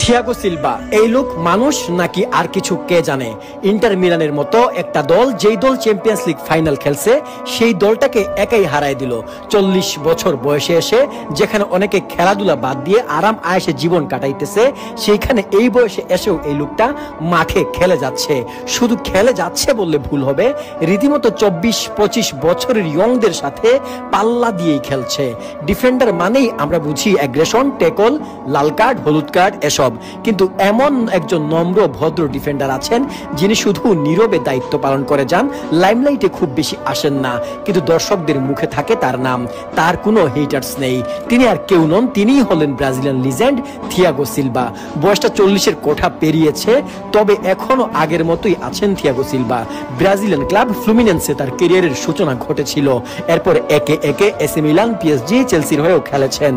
Thiago Silva এই লোক মানুষ নাকি আর কিছু কে জানে। ইন্টার মিলানের মতো একটা দল, যেই দল চ্যাম্পিয়ন্স লিগ ফাইনাল খেলছে, সেই দলটাকে একাই হারায় দিল 40 বছর বয়সে এসে। যেখানে অনেকে খেলাধুলা বাদ দিয়ে আরাম আয়েশে জীবন কাটাইতেছে, সেইখানে এই বয়সে এসেও এই লোকটা মাঠে খেলে যাচ্ছে। শুধু খেলে যাচ্ছে বললে ভুল হবে, রীতিমতো 24-25 বছরের ইয়ংদের সাথে পাল্লা দিয়েই খেলছে। ডিফেন্ডার মানেই আমরা বুঝি অ্যাগ্রেশন, ট্যাকল, লাল কার্ড, হলুদ কার্ড এসব, কিন্তু এমন একজন নম্র ভদ্র ডিফেন্ডার আছেন যিনি শুধু নীরবে দায়িত্ব পালন করে যান, লাইমলাইটে খুব বেশি আসেন না, কিন্তু দর্শকদের মুখে থাকে তার নাম। তার কোনো হেটার্স নেই। তিনি আর কেউ নন, তিনিই হলেন ব্রাজিলিয়ান লিজেন্ড থিয়াগো সিলভা। বয়সটা 40-এর কোঠা পেরিয়েছে, তবে এখনো আগের মতোই আছেন থিয়াগো সিলভা। ব্রাজিলিয়ান ক্লাব ফ্লুমিনেন্সে তার ক্যারিয়ারের সূচনা ঘটেছিল। এরপর একে একে এসি মিলান, পিএসজি, চেলসির হয়েও খেলেছেন।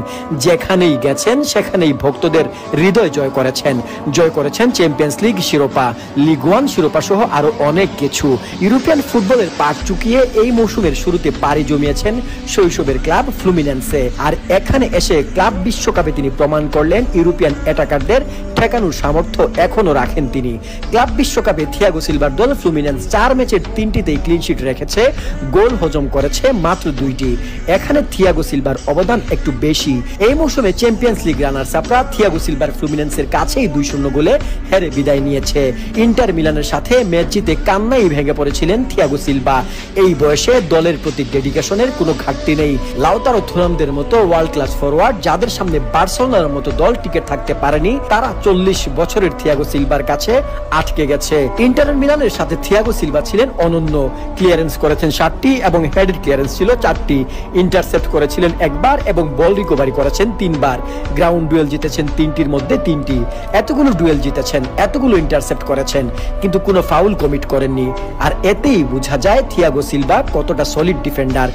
যেখানেই গেছেন সেখানেই ভক্তদের হৃদয় জয় করেছেন চ্যাম্পিয়ন্স লিগ শিরোপা, লিগ ওয়ান শিরোপা সহ আরো অনেক কিছু। ইউরোপিয়ান ফুটবলের পাট চুকিয়ে এই মৌসুমের শুরুতে পাড়ি জমিয়েছেন শৈশবের ক্লাব ফ্লুমিনেন্সে। আর এখানে এসে ক্লাব বিশ্বকাপে তিনি প্রমাণ করলেন ইউরোপিয়ান অ্যাটাকারদের ঠেকানোর সামর্থ্য এখনো রাখেন তিনি। ক্লাব বিশ্বকাপে থিয়াগো সিলভার দল ফ্লুমিনেন্স 4 ম্যাচের 3টিতেই ক্লিন শিট রেখেছে, গোল হজম করেছে মাত্র 2টি। এখানে থিয়াগো সিলভার অবদান একটু বেশি। এই মৌসুমে চ্যাম্পিয়ন্স লিগ রানার্স আপরা থিয়াগো সিলভার ফ্লুমিনেন্সের কাছেই 2-0 গোলে হেরে বিদায় নিয়েছে। ইন্টার মিলানের সাথে ম্যাচ জিতে কান্নাই ভেঙে পড়েছিলেন থিয়াগো সিলভা। এই বয়সে দলের প্রতি ডেডিকেশনের কোনো ঘাটতি নেই। লাউতারো থুরামদের মতো ওয়ার্ল্ড ক্লাস ফরওয়ার্ড, যাদের সামনে বার্সেলোনার মতো দল টিকে থাকতে পারেনি, তারা 40 বছরের থিয়াগো সিলভার কাছে আটকে গেছে। ইন্টার মিলানের সাথে থিয়াগো সিলভা ছিলেন অনন্য। ক্লিয়ারেন্স করেছেন 7টি এবং হেডেড ক্লিয়ারেন্স ছিল 4টি। ইন্টারসেপ্ট করেছিলেন একবার এবং বল রিকভারি করেছেন 3বার। গ্রাউন্ড ডুয়েল জিতেছেন 3টির মধ্যে 3টি। এতগুলো ডুয়েল জিতেছেন, এতগুলো ইন্টারসেপ্ট করেছেন, কিন্তু কোনো ফাউল কমিট করেননি। আর এতেই বোঝা যায় থিয়াগো সিলভা কতটা সলিড ডিফেন্ডার।